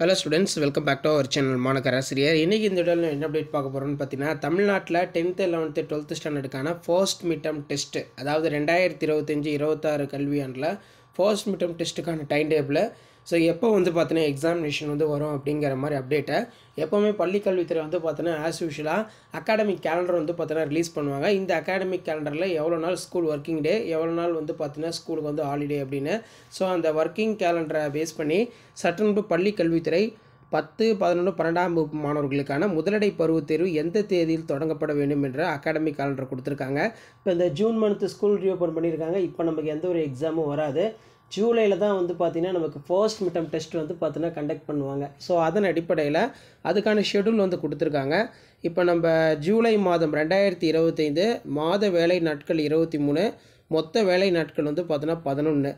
Hello students, welcome back to our channel மாணக்கராசிரியர். இன்னைக்கு இந்த வீடியோல என்ன அப்டேட் பார்க்க போறோம்னு பார்த்தீங்கன்னா, தமிழ்நாட்டில் 10th 11th 12th ஸ்டாண்டர்டுக்கான first midterm test, அதாவது 2025-26 கல்வியாண்டில் ஃபர்ஸ்ட் மிட்டம் டெஸ்ட்டுக்கான டைம் டேபிள். ஸோ எப்போ வந்து பார்த்தீங்கன்னா எக்ஸாமினேஷன் வந்து வரும் அப்படிங்கிற மாதிரி அப்டேட்டை எப்போவுமே பள்ளிக்கல்வித்துறை வந்து பார்த்தீங்கன்னா ஆஸ் யூஷுவலாக அகாடமிக் கேலண்டர் வந்து பார்த்தீங்கன்னா ரிலீஸ் பண்ணுவாங்க. இந்த அகாடமிக் கேலண்டரில் எவ்வளோ நாள் ஸ்கூல் ஒர்க்கிங் டே, எவ்வளோ நாள் வந்து பார்த்தீங்கன்னா ஸ்கூலுக்கு வந்து ஹாலிடே அப்படின்னு. ஸோ அந்த ஒர்க்கிங் கேலண்டரை பேஸ் பண்ணி சட்டென்று பள்ளிக்கல்வித்துறை 10, 11, 12ஆம் வகுப்பு மாணவர்களுக்கான முதலடை பருவத் தேர்வு எந்த தேதியில் தொடங்கப்பட வேண்டும் என்ற அகாடமிக் கேலண்டர் கொடுத்துருக்காங்க. இப்போ இந்த ஜூன் மந்த் ஸ்கூல் ரீஓப்பன் பண்ணியிருக்காங்க. இப்போ நமக்கு எந்த ஒரு எக்ஸாமும் வராது. ஜூலையில் தான் வந்து பார்த்திங்கன்னா நமக்கு ஃபர்ஸ்ட் மிட்டம் டெஸ்ட் வந்து பார்த்தீங்கன்னா கண்டக்ட் பண்ணுவாங்க. ஸோ அதன் அடிப்படையில் அதுக்கான ஷெடியூல் வந்து கொடுத்துருக்காங்க. இப்போ நம்ம ஜூலை மாதம் 2025 மாத வேலை நாட்கள் 23, மொத்த வேலை நாட்கள் வந்து பார்த்தீங்கன்னா 11.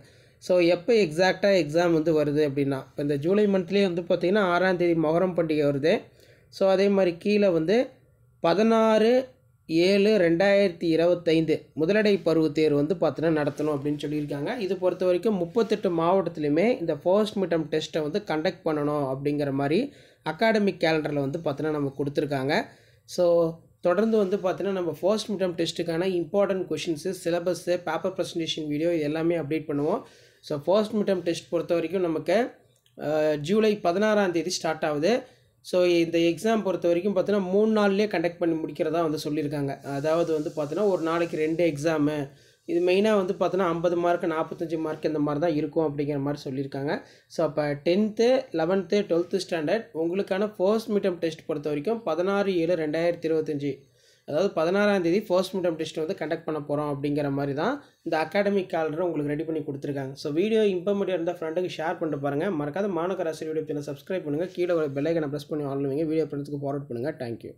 ஸோ எப்போ எக்ஸாக்டாக எக்ஸாம் வந்து வருது அப்படின்னா, இப்போ இந்த ஜூலை மந்த்லேயே வந்து பார்த்திங்கன்னா 6ஆம் தேதி மொஹரம் பண்டிகை வருது. ஸோ அதே மாதிரி கீழே வந்து 16/7/2025 முதலடை பருவத் தேர்வு வந்து பார்த்தீங்கன்னா நடத்தணும் அப்படின்னு சொல்லியிருக்காங்க. இது பொறுத்த வரைக்கும் 38 மாவட்டத்துலையுமே இந்த ஃபர்ஸ்ட் மிட்டம் டெஸ்ட்டை வந்து கண்டக்ட் பண்ணணும் அப்படிங்கிற மாதிரி அகாடமிக் கேலண்டரில் வந்து பார்த்தீங்கன்னா நம்ம கொடுத்துருக்காங்க. ஸோ தொடர்ந்து வந்து பார்த்தீங்கன்னா நம்ம ஃபர்ஸ்ட் மிட்டம் டெஸ்ட்டுக்கான important questions, syllabus, paper presentation video இது எல்லாமே அப்டேட் பண்ணுவோம். ஸோ ஃபர்ஸ்ட் மிட்டம் டெஸ்ட் பொறுத்த வரைக்கும் நமக்கு ஜூலை 16ஆம் தேதி ஸ்டார்ட் ஆகுது. ஸோ இந்த எக்ஸாம் பொறுத்த வரைக்கும் பார்த்தீங்கன்னா 3 நாள்லேயே கண்டக்ட் பண்ணி முடிக்கிறதா வந்து சொல்லியிருக்காங்க. அதாவது வந்து பார்த்தீங்கன்னா ஒரு நாளைக்கு 2 எக்ஸாமு, இது மெயினாக வந்து பார்த்தீங்கன்னா 50 மார்க் 45 மார்க் இந்த மாதிரி தான் இருக்கும் அப்படிங்கிற மாதிரி சொல்லியிருக்காங்க. ஸோ அப்போ 10th 11th 12th ஸ்டாண்டர்ட் உங்களுக்கான ஃபர்ஸ்ட் மிட்டம் டெஸ்ட் பொறுத்த வரைக்கும் 16/7/2025, அதாவது 16ஆம் தேதி ஃபர்ஸ்ட் மிட்டம் டெஸ்ட் வந்து கண்டக்ட் பண்ண போகிறோம் அப்படிங்கிற மாதிரி தான் இந்த அகாடமிக் கேலண்டரை உங்களுக்கு ரெடி பண்ணி கொடுத்துருக்காங்க. ஸோ வீடியோ இன்ஃபர்மேட்டிவ் இருந்தால் ஃப்ரெண்டுக்கு ஷேர் பண்ணிட்டு பாருங்கள். மறக்காத மாணக்கராசிரியர் வீடியோ சேனல் சப்ஸ்கிரைப் பண்ணுங்கள். கீழே ஒரு பெல் ஐக்கனை ப்ரெஸ் பண்ணி ஆன் பண்ணுவீங்க. வீடியோ ஃப்ரெண்ட்ஸுக்கு ஃபார்வர்ட் பண்ணுங்கள். தேங்க்யூ.